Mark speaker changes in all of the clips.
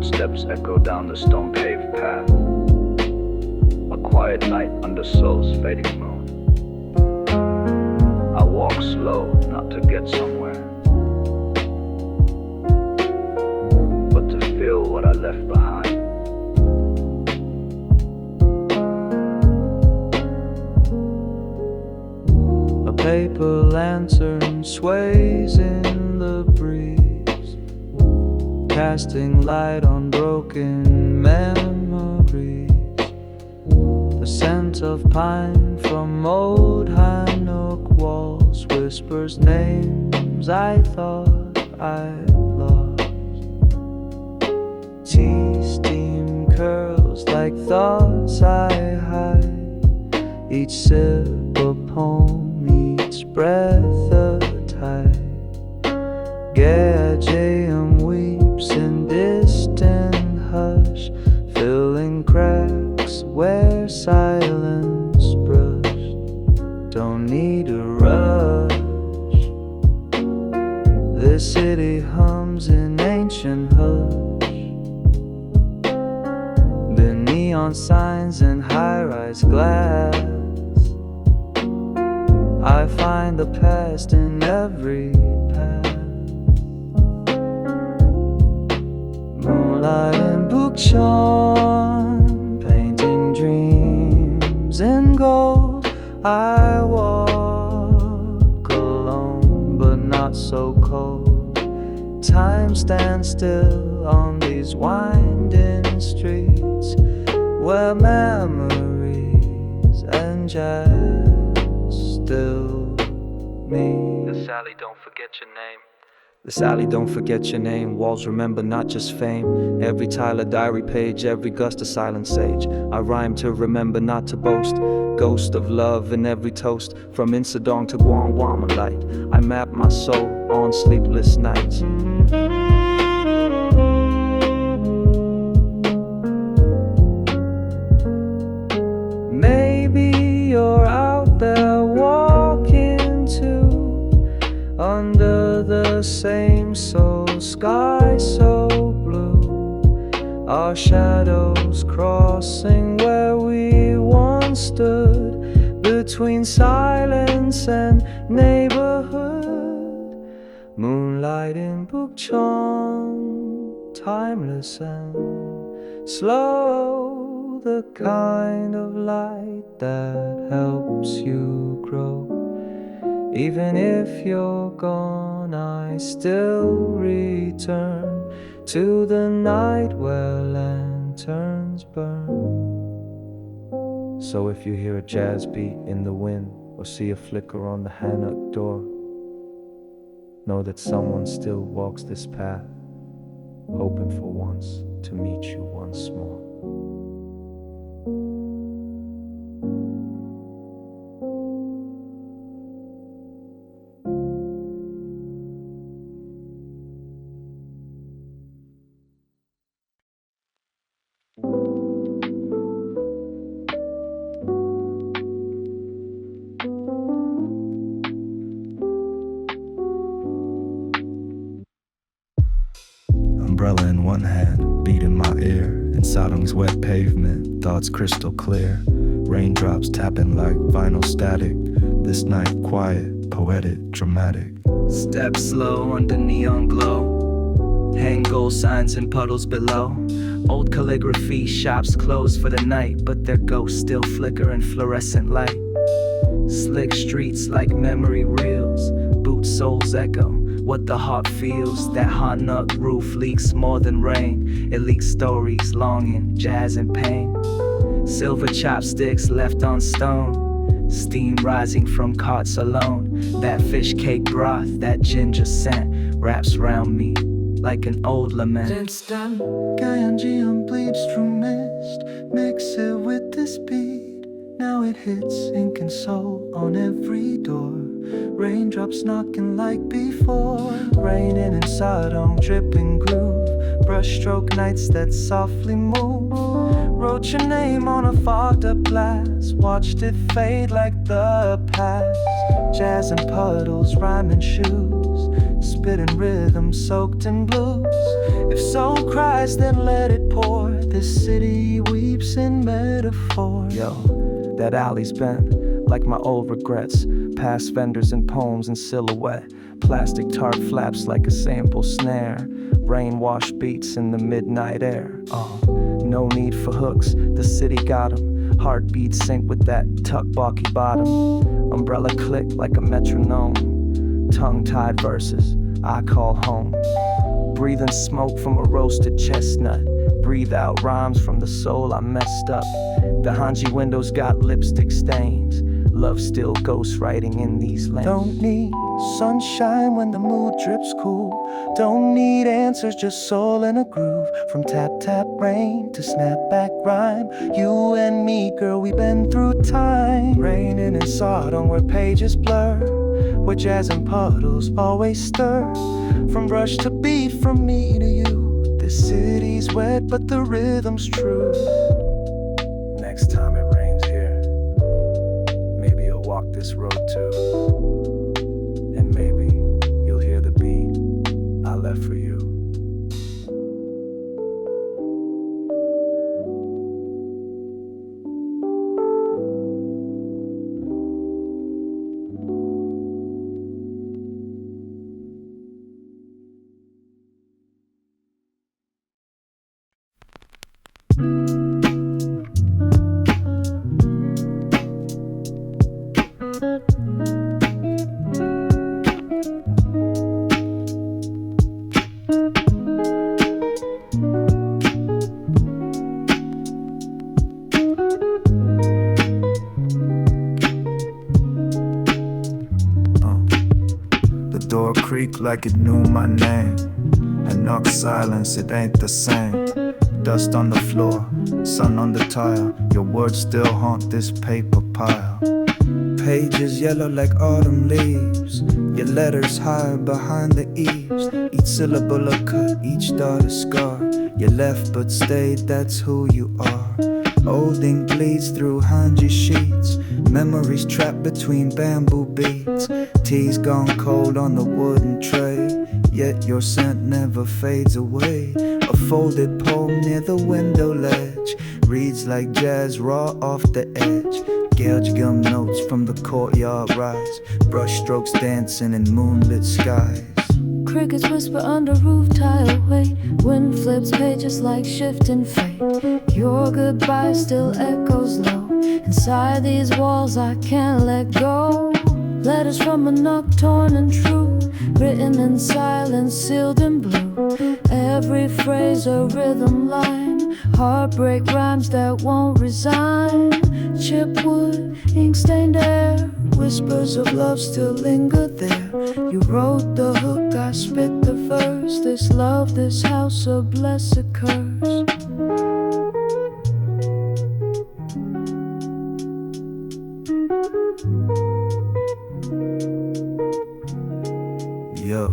Speaker 1: footsteps echo down the stone-paved path. A quiet night under Seoul's fading moon. I walk slow, not to get somewhere, but to feel what I left behind.
Speaker 2: A paper lantern sways in the breeze, casting light on broken memories. The scent of pine from old Hanok walls whispers names I thought I'd lost. Tea steam curls like thoughts I hide. Each sip a poem, each breath a tide. Gaejeum weeps in distant hush, filling cracks where silence brushed. Don't need a rush. This city hums in ancient hush. The neon signs and high-rise glass. I find the past in every path. Moonlight in Bukchon, painting dreams in gold. I walk alone, but not so cold. Time stands still on these winding streets, where memories and jazz still meet.
Speaker 3: The Sally, don't forget your name.
Speaker 2: The Sally, don't forget your name. Walls remember not just fame. Every Tyler diary page, every gust of silent sage. I rhyme to remember not to boast. Ghost of love in every toast. From Insadong to Guangwama light. I map my soul on sleepless nights. Maybe you're out there walking too, under the same soul sky so blue. Our shadows crossing where we once stood, between silence and neighborhood. Moonlight in Bukchon, timeless and slow, the kind of light that helps you grow. Even if you're gone, I still return to the night where lanterns burn. So if you hear a jazz beat in the wind, or see a flicker on the Hanok door, know that someone still walks this path, hoping for once to meet you once more. Umbrella in one hand, beat in my ear. In Saddam's wet pavement, thoughts crystal clear. Raindrops tapping like vinyl static. This night quiet, poetic, dramatic.
Speaker 3: Step slow under neon glow. Hang gold signs in puddles below. Old calligraphy shops closed for the night, but their ghosts still flicker in fluorescent light. Slick streets like memory reels. Boot soles echo what the heart feels. That Hanok roof leaks more than rain. It leaks stories, longing, jazz and pain. Silver chopsticks left on stone. Steam rising from carts alone. That fish cake broth, that ginger scent wraps round me like an old lament.
Speaker 2: Instant Gangeum bleeds through mist. Mix it with this beat. Now it hits ink and soul on every door. Raindrops knocking like before. Raining inside on dripping groove. Brushstroke nights that softly move. Wrote your name on a fogged up glass. Watched it fade like the past. Jazz and puddles, rhyming shoes, spitting rhythm soaked in blues. If soul cries, then let it pour. This city weeps in metaphor. Yo, that alley's bent like my old regrets. Past vendors and poems in silhouette. Plastic tart flaps like a sample snare. Rain-washed beats in the midnight air. No need for hooks, the city got 'em. Heartbeats sync with that tuck balky bottom. Umbrella click like a metronome. Tongue-tied verses I call home. Breathing smoke from a roasted chestnut. Breathe out rhymes from the soul I messed up. The Hanji windows got lipstick stains. Love still ghost writing in these lanes. Don't need sunshine when the mood drips cool. Don't need answers, just soul in a groove. From tap tap rain to snapback rhyme. You and me, girl, we been through time. Raining in Sodom where pages blur, where jazz and puddles always stir. From brush to beat, from me to you. This city's wet, but the rhythm's true. Next time it rains here, maybe you'll walk this road too. And maybe you'll hear the beat I left for you. The door creaked like it knew my name. I knocked silence, it ain't the same. Dust on the floor, sun on the tile. Your words still haunt this paper pile. Pages yellow like autumn leaves. Your letters hide behind the eaves. Each syllable a cut, each dot a scar. You left but stayed, that's who you are. Old ink bleeds through Hanji sheets. Memories trapped between bamboo beads. Tea's gone cold on the wooden tray, yet your scent never fades away. A folded poem near the window ledge reads like jazz raw off the edge. Gauge gum notes from the courtyard rise. Brush strokes dancing in moonlit skies.
Speaker 4: Crickets whisper under roof tile wait. Wind flips pages like shifting fate. Your goodbye still echoes low. Inside these walls I can't let go. Letters from a nocturne and true, written in silence, sealed in blue. Every phrase a rhythm line. Heartbreak rhymes that won't resign. Chipwood, ink-stained air. Whispers of love still linger there. You wrote the hook, I spit the verse. This love, this house, a blessed curse.
Speaker 2: Yo,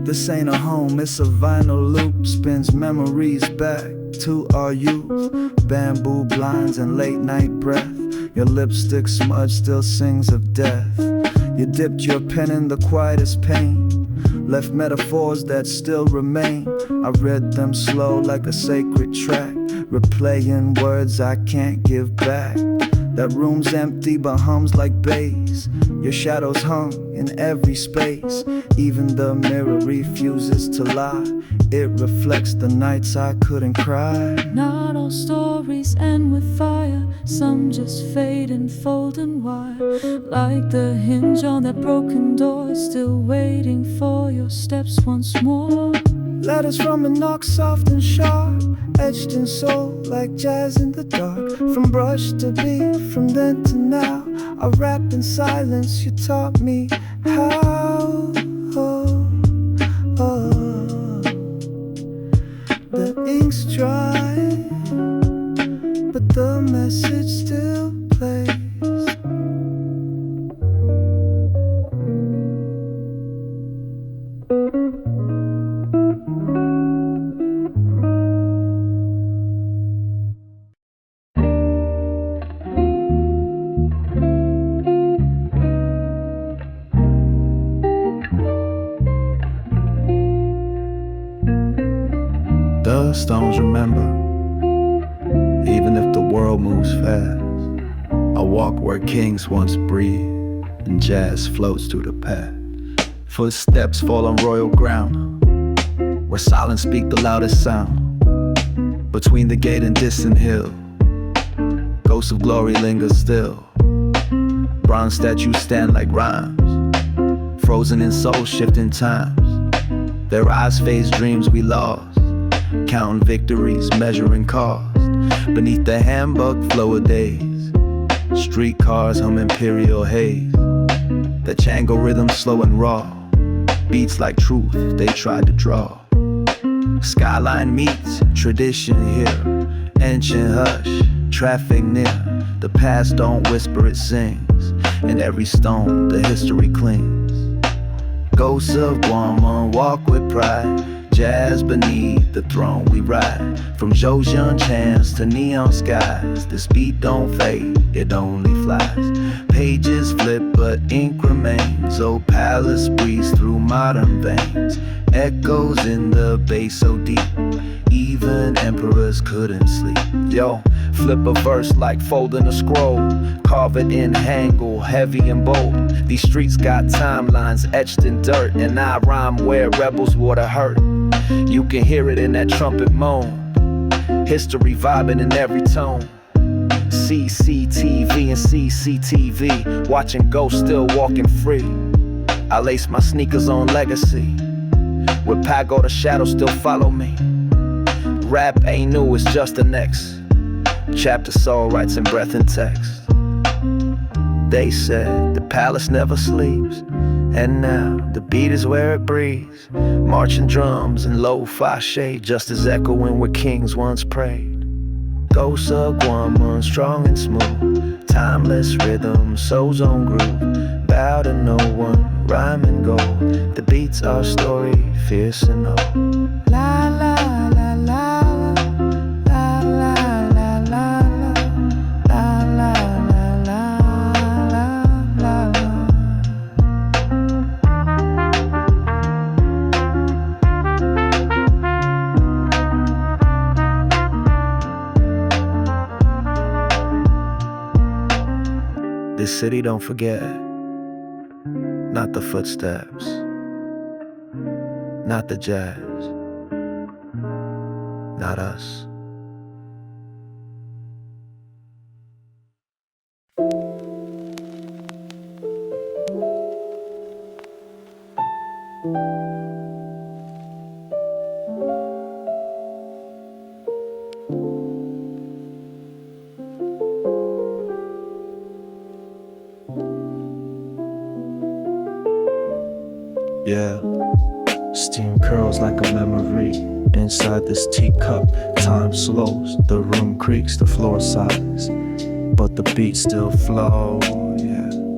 Speaker 2: this ain't a home, it's a vinyl loop. Spins memories back to our youth. Bamboo blinds and late night breath. Your lipstick smudge still sings of death. You dipped your pen in the quietest pain, left metaphors that still remain. I read them slow like a sacred track, replaying words I can't give back. That room's empty but hums like bass. Your shadows hung in every space. Even the mirror refuses to lie. It reflects the nights I couldn't cry.
Speaker 4: Not all stories end with fire. Some just fade and fold and wire. Like the hinge on that broken door, still waiting for your steps once more.
Speaker 2: Letters from a knock soft and sharp, etched in soul like jazz in the dark. From brush to beat, from then to now, I rap in silence, you taught me how. The ink's dry, but the message still plays.
Speaker 5: stones remember. Even if the world moves fast, I walk where kings once breathed, and jazz floats through the path. Footsteps fall on royal ground, where silence speak the loudest sound. Between the gate and distant hill, ghosts of glory linger still. Bronze statues stand like rhymes, frozen in soul-shifting times. Their eyes face dreams we lost, counting victories, measuring cost. Beneath the handbook flow of days, streetcars hum imperial haze. The Django rhythm slow and raw, beats like truth they tried to draw. Skyline meets tradition here, ancient hush, traffic near. The past don't whisper, it sings. In every stone the history clings. Ghosts of Guam walk with pride, jazz beneath the throne we ride. From Joseon chants to neon skies, this beat don't fade, it only flies. Pages flip but ink remains, old palace breeze through modern veins. Echoes in the bass so deep, even emperors couldn't sleep. Yo, flip a verse like folding a scroll, carve it in Hangul, heavy and bold. These streets got timelines etched in dirt, and I rhyme where rebels would've hurt. You can hear it in that trumpet moan, history vibing in every tone. CCTV and CCTV, watching ghosts still walking free. I lace my sneakers on legacy, with pagoda shadows still follow me. Rap ain't new, it's just the next chapter soul writes in breath and text. They said the palace never sleeps, and now the beat is where it breathes. Marching drums and lo-fi shade, just as echoing where kings once prayed. Ghosts of Guam, strong and smooth, timeless rhythm, soul's own groove. Bow to no one, rhyme and gold. The beats are story, fierce and old. La la la la. This city don't forget, not the footsteps, not the jazz, not us. Yeah, steam curls like a memory. Inside this teacup, time slows. The room creaks, the floor sighs, but the beat still flows.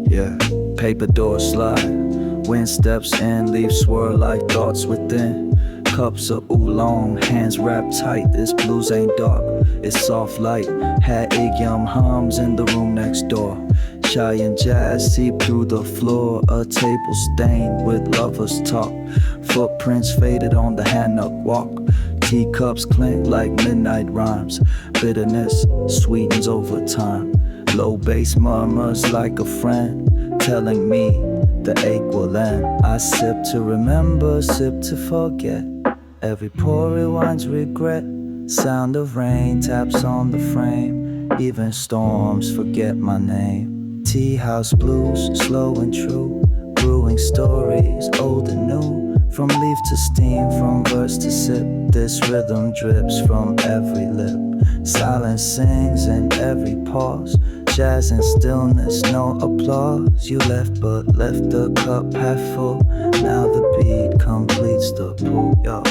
Speaker 5: Yeah.
Speaker 3: Paper doors slide, wind steps in, leaves swirl like thoughts within. Cups of oolong, hands wrapped tight. This blues ain't dark, it's soft light. Hat yum hums in the room next door. Chai and jazz seep through the floor. A table stained with lovers talk. Footprints faded on the hannock walk. Teacups clink like midnight rhymes. Bitterness sweetens over time. Low bass murmurs like a friend, telling me the ache will end. I sip to remember, sip to forget. Every pour rewinds regret. Sound of rain taps on the frame. Even storms forget my name. Tea house blues, slow and true. Brewing stories, old and new. From leaf to steam, from verse to sip. This rhythm drips from every lip. Silence sings in every pause. Jazz and stillness, no applause. You left but left the cup half full. Now the beat completes the pool. Yo.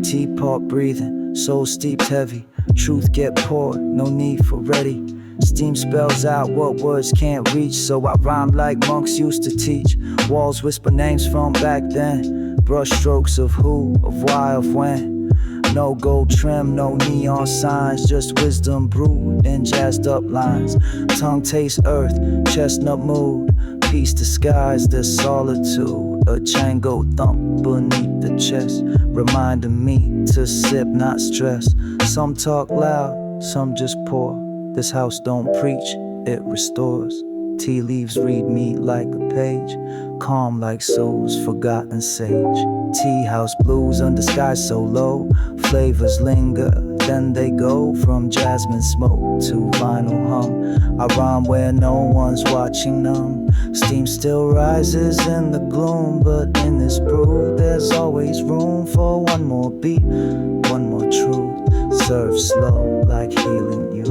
Speaker 3: Teapot breathing, soul steeped heavy. Truth get poured, no need for ready. Steam spells out what words can't reach, so I rhyme like monks used to teach. Walls whisper names from back then. Brush strokes of who, of why, of when. No gold trim, no neon signs, just wisdom brewed in jazzed up lines. Tongue tastes earth, chestnut mood. Peace disguised as solitude. A Django thump beneath the chest, reminding me to sip, not stress. Some talk loud, some just pour. This house don't preach, it restores. Tea leaves read me like a page, calm like soul's forgotten sage. Tea house blues under skies so low, flavors linger, then they go from jasmine smoke to vinyl hum. I rhyme where no one's watching them. Steam still rises in the gloom, but in this brew there's always room for one more beat, one more truth. Serve slow like healing you.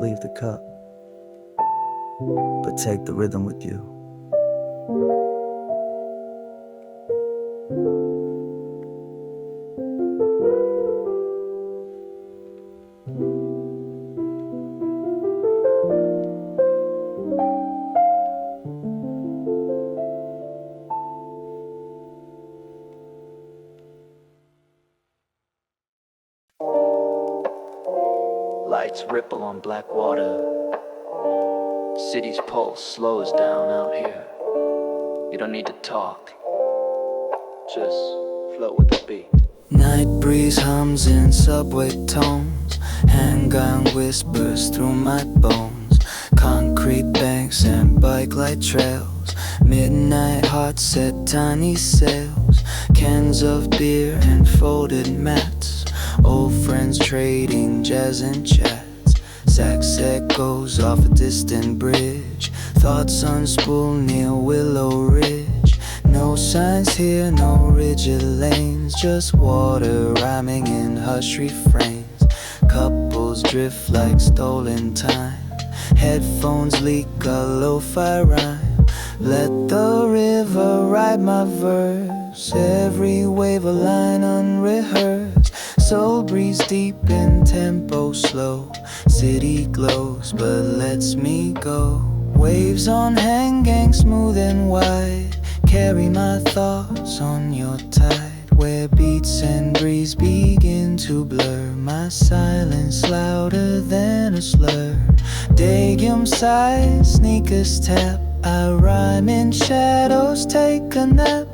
Speaker 3: Leave the cup, but take the rhythm with you.
Speaker 1: Lights ripple on black water. City's pulse slows down out here. You don't need to talk, just float with the beat.
Speaker 3: Night breeze hums in subway tones, handgun whispers through my bones. Concrete banks and bike light trails, midnight hearts set tiny sails. Cans of beer and folded mats, old friends trading jazz and chats. Sax echoes off a distant bridge, thoughts unspool near Willow Ridge. No signs here, no rigid lanes, just water rhyming in hushed refrains. Couples drift like stolen time, headphones leak a lo-fi rhyme. Let the river ride my verse, every wave a line unrehearsed. Soul breathes deep in tempo slow, city glows but lets me go. Waves on hanging smooth and wide, carry my thoughts on your tide. Where beats and breeze begin to blur, my silence louder than a slur. Dagium sighs, sneakers tap, I rhyme in shadows, take a nap.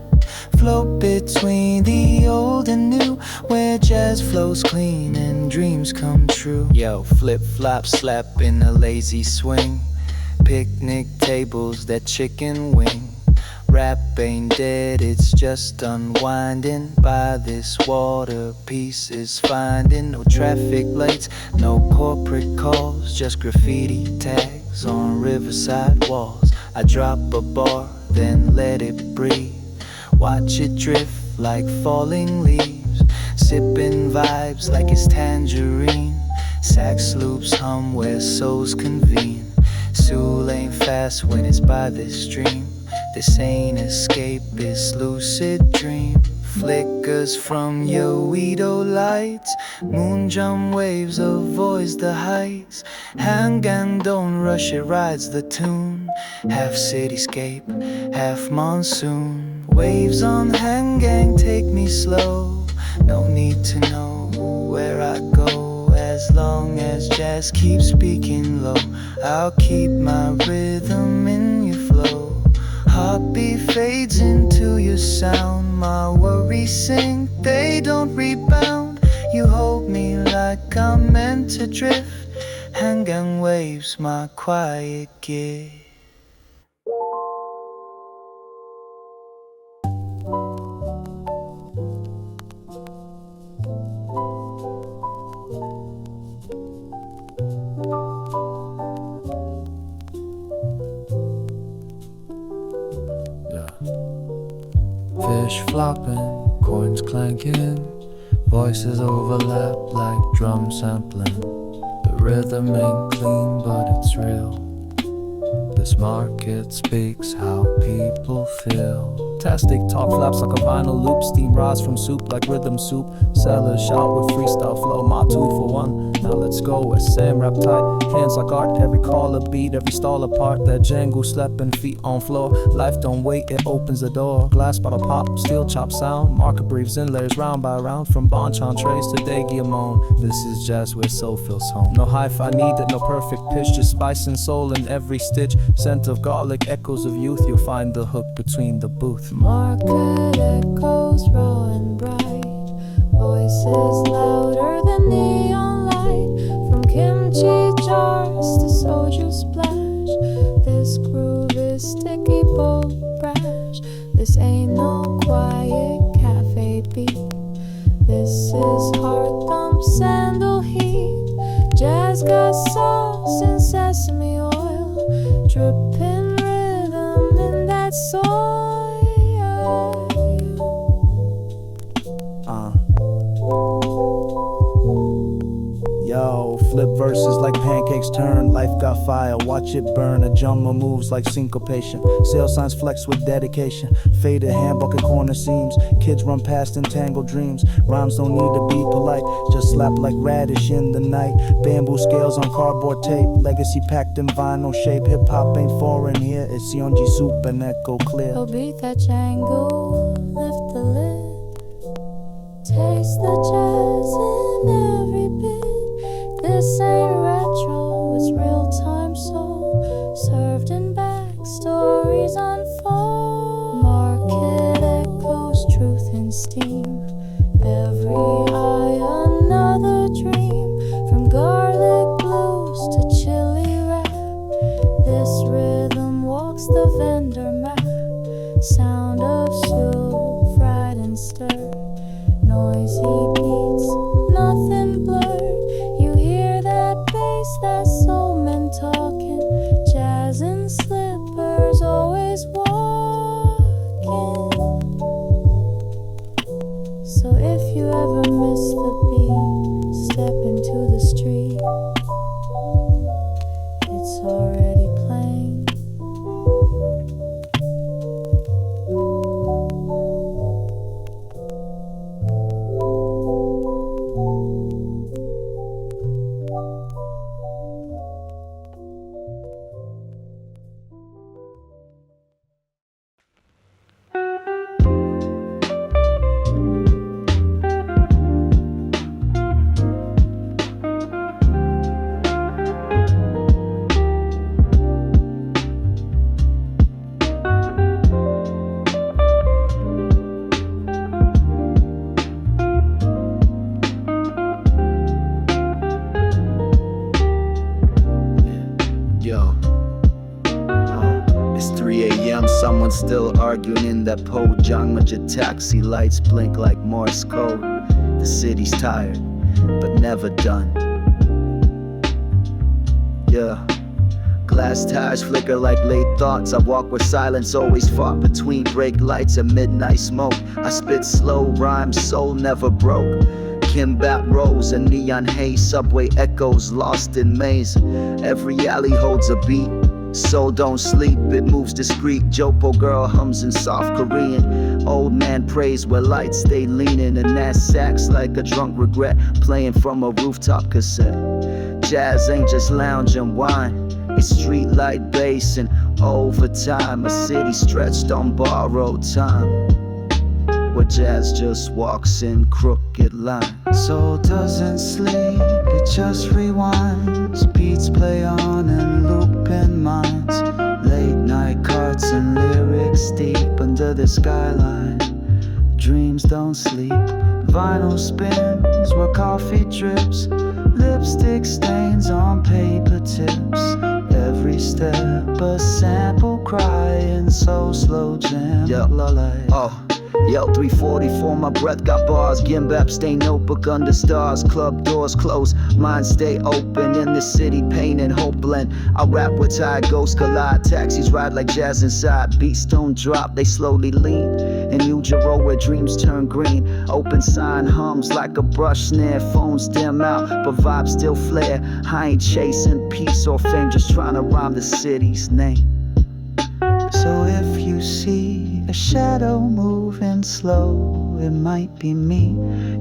Speaker 3: Float between the old and new, where jazz flows clean and dreams come true. Yo, flip-flop slap in a lazy swing, picnic tables that chicken wing. Rap ain't dead, it's just unwinding. By this water, peace is finding. No traffic lights, no corporate calls, just graffiti tags on riverside walls. I drop a bar, then let it breathe, watch it drift like falling leaves. Sipping vibes like it's tangerine, sax loops hum where souls convene. Seoul ain't fast when it's by the stream, this ain't escape, it's lucid dream. Flickers from your window lights, moonjump waves avoids the heights. Handgun don't rush, it rides the tune, half cityscape, half monsoon. Waves on handgang take me slow, no need to know where I go. As long as jazz keeps speaking low, I'll keep my rhythm in your flow. Heartbeat fades into your sound, my worries sink, they don't rebound. You hold me like I'm meant to drift, handgun waves my quiet gift. Fish flopping, coins clanking, voices overlap like drum sampling. The rhythm ain't clean but it's real, this market speaks how people feel.
Speaker 6: sarcastic. Talk flaps like a vinyl loop. Steam rise from soup like rhythm soup. Sellers shout with freestyle flow. My 2 for 1. Now let's go. SM rap tight. Hands like art. Every call a beat. Every stall apart. That Django slapping feet on floor. Life don't wait. It opens the door. Glass bottle pop. Steel chop sound. Marker breathes in layers round by round. From banchan trays to Daguiamon. This is jazz where soul feels home. No hi-fi needed. No perfect pitch. Just spice and soul in every stitch. Scent of garlic. Echoes of youth. You'll find the hook between the booth.
Speaker 4: Market echoes raw and bright. Voices louder than neon light. From kimchi jars to soju splash. This groove is sticky, bold, brash. This ain't no quiet cafe beat. This is heart thump sandal heat. Jazz got sauce and sesame oil. Dripping rhythm in that soil.
Speaker 6: Yo, flip verses like pancakes turn. Life got fire, watch it burn. A drummer moves like syncopation. Sale signs flex with dedication. Faded handbucket corner seams. Kids run past entangled dreams. Rhymes don't need to be polite. Just slap like radish in the night. Bamboo scales on cardboard tape. Legacy packed in vinyl shape. Hip hop ain't foreign here. It's Sionji soup and echo clear.
Speaker 4: So beat that Django, lift the lid. Taste the jazz in every bit. This ain't retro, it's real time soul. Served in back, stories unfold. Market echoes, truth and steam. Every eye another dream. From garlic blues to chili rap. This rhythm walks the vendor map. Sound of stew, fried and stirred. Noisy beats, nothing blurred. You hear that bass, that soul men talking. Jazz and slippers, always walking. So if you ever miss the beat, step into the street. It's already playing.
Speaker 5: Someone still arguing in that Pojangmaja taxi. Lights blink like Morse code. The city's tired, but never done. Yeah. Glass tires flicker like late thoughts. I walk where silence always fought between brake lights and midnight smoke. I spit slow rhymes, soul never broke. Kimbap rolls and neon haze, subway echoes lost in maze. Every alley holds a beat. Soul don't sleep, it moves discreet. Jopo girl hums in soft Korean. Old man prays where lights stay leaning. And that sax like a drunk regret, playing from a rooftop cassette. Jazz ain't just lounge and wine, it's street light bass and overtime. A city stretched on borrowed time, where jazz just walks in crooked lines. Soul doesn't sleep, it just rewinds. Beats play on and loop in minds. Late night carts and lyrics deep under the skyline. Dreams don't sleep. Vinyl spins where coffee drips. Lipstick stains on paper tips. Every step a sample crying. So slow jam, lullaby. Yo, 344, my breath got bars. Gimbap stay notebook under stars. Club doors closed, mind stay open. In the city, pain and hope blend. I rap with tired ghosts collide. Taxis ride like jazz inside. Beats don't drop, they slowly lean. In Ujiro where dreams turn green. Open sign hums like a brush snare. Phones dim out, but vibes still flare. I ain't chasing peace or fame, just trying to rhyme the city's name. So if you see
Speaker 7: a shadow moving slow. It might be me,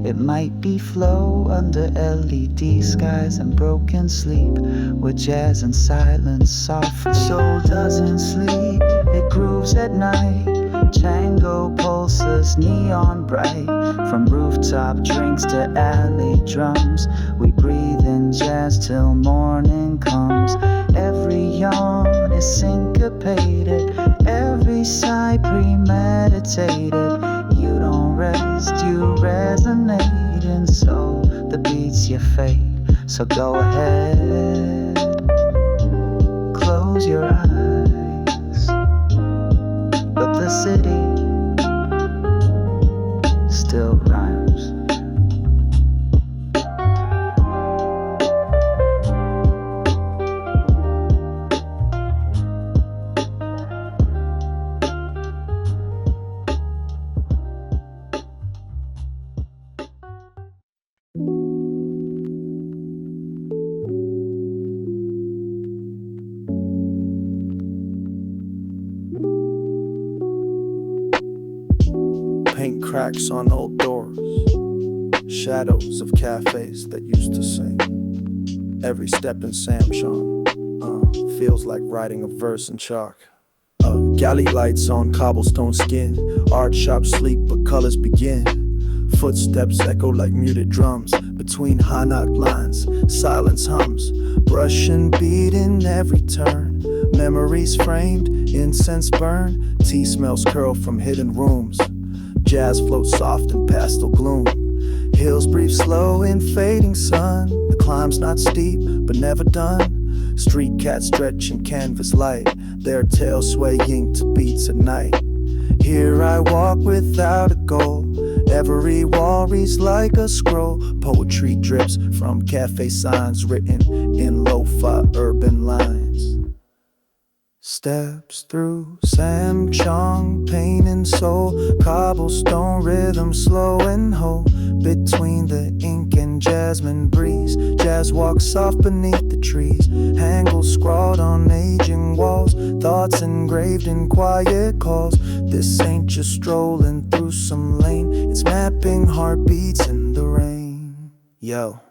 Speaker 7: it might be flow under LED skies and broken sleep, with jazz and silence soft. Soul doesn't sleep, it grooves at night. Tango pulses neon bright. From rooftop drinks to alley drums, we breathe in jazz till morning comes. Every yawn is syncopated, every sigh premeditated. You don't rest, you resonate, and so the beats your fate. So go ahead, close your eyes, but the city still rhymes.
Speaker 6: Paint cracks on old doors, shadows of cafes that used to sing. Every step in Samchon feels like writing a verse in chalk. Galley lights on cobblestone skin, art shop sleep but colors begin. Footsteps echo like muted drums between high-knocked lines, silence hums, brush and beat in every turn. Memories framed, incense burn, tea smells curl from hidden rooms. Jazz floats soft in pastel gloom. Hills breathe slow in fading sun. The climb's not steep, but never done. Street cats stretch in canvas light, their tails swaying to beats at night. Here I walk without a goal. Every wall reads like a scroll. Poetry drips from cafe signs written in lo-fi urban lines. Steps through Samchong, pain and soul. Cobblestone rhythm slow and whole. Between the ink and jasmine breeze, jazz walks soft beneath the trees. Hangles scrawled on aging walls, thoughts engraved in quiet calls. This ain't just strolling through some lane, it's mapping heartbeats in the rain. Yo,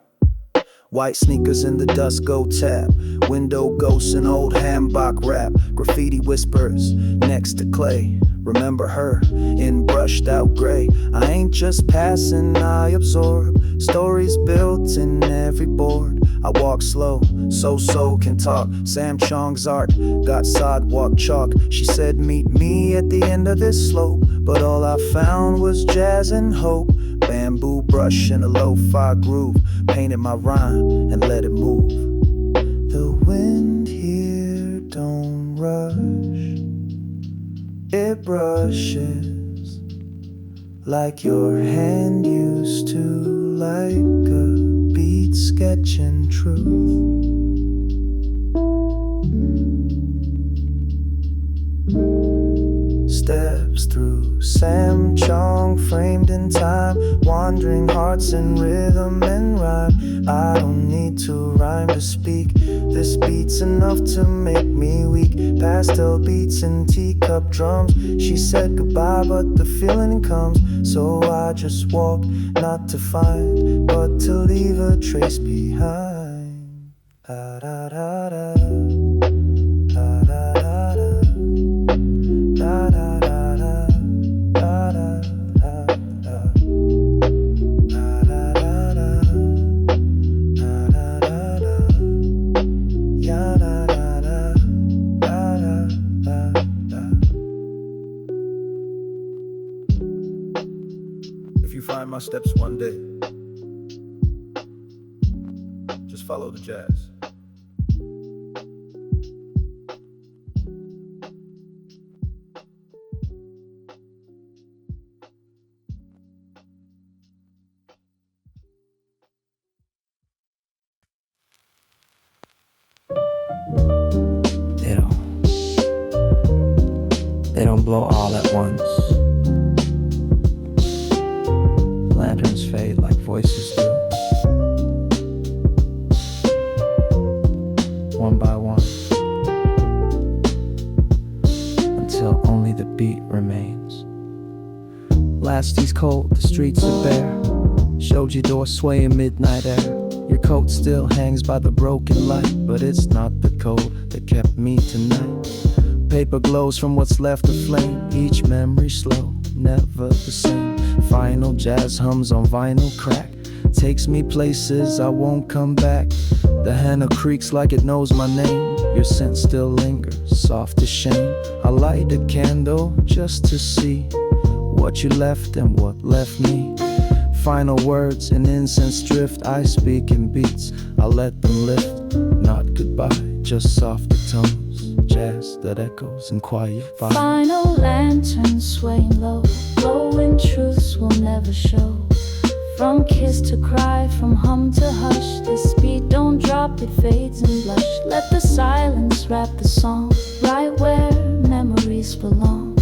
Speaker 6: white sneakers in the dust go tap. Window ghosts and old handbach rap. Graffiti whispers next to clay. Remember her in brushed out gray. I ain't just passing, I absorb stories built in every board. I walk slow, so can talk. Samchong's art got sidewalk chalk. She said meet me at the end of this slope, but all I found was jazz and hope. Bamboo brush in a lo-fi groove, painted my rhyme and let it move. The wind here don't rush, it brushes like your hand used to, like a beat sketching truth. Steps through Samchong, framed in time, wandering hearts in rhythm and rhyme. I don't need to rhyme to speak, this beat's enough to make me weak. Pastel beats and teacup drums. She said goodbye but the feeling comes, so I just walk, not to find, but to leave a trace behind. Da, da, da, da. Da, da, da, da. Da, da, da, da. Da, da, da, da. Da, da, da, da. Da, da, da, da. Ya, da, da, da. Da, da, da, da. If you find my steps one day, just follow the jazz.
Speaker 2: They don't blow all at once. Lanterns fade like voices do, one by one, until only the beat remains.
Speaker 6: Honesty's cold, the streets are bare. Shoji door swaying midnight air. Your coat still hangs by the broken light, but it's not the cold that kept me tonight. Paper glows from what's left of flame. Each memory slow, never the same. Final jazz hums on vinyl crack. Takes me places I won't come back. The henna creaks like it knows my name. Your scent still lingers, soft as shame. I light a candle just to see what you left and what left me. Final words in incense drift. I speak in beats, I let them lift. Not goodbye, just softer tones. Jazz that echoes in quiet fire.
Speaker 4: Final lantern swaying low, glowing truths will never show. From kiss to cry, from hum to hush. This beat don't drop, it fades and blush. Let the silence wrap the song, right where memories belong.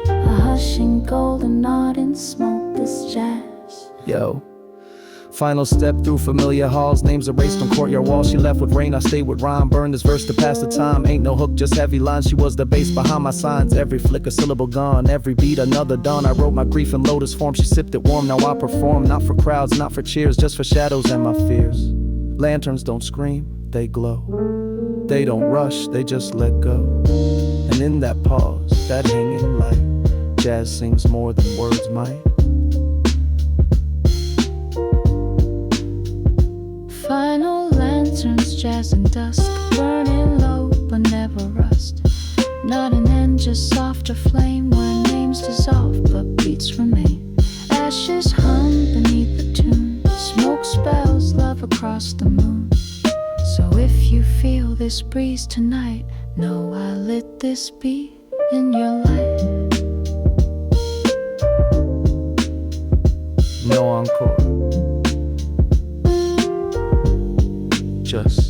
Speaker 4: A hushing golden nod in smoke, this jazz.
Speaker 6: Yo. Final step through familiar halls. Names erased on courtyard walls. She left with rain, I stayed with rhyme. Burned this verse to pass the time. Ain't no hook, just heavy lines. She was the bass behind my signs. Every flicker, syllable gone. Every beat, another dawn. I wrote my grief in lotus form. She sipped it warm, now I perform. Not for crowds, not for cheers, just for shadows and my fears. Lanterns don't scream, they glow. They don't rush, they just let go. And in that pause, that hanging light, jazz sings more than words might.
Speaker 4: Final lanterns, jazz and dusk, burning low but never rust. Not an end, just softer flame where names dissolve but beats remain. Ashes hum beneath the tune, smoke spells love across the moon. So if you feel this breeze tonight, know I lit this beat in your life.
Speaker 6: No encore. Just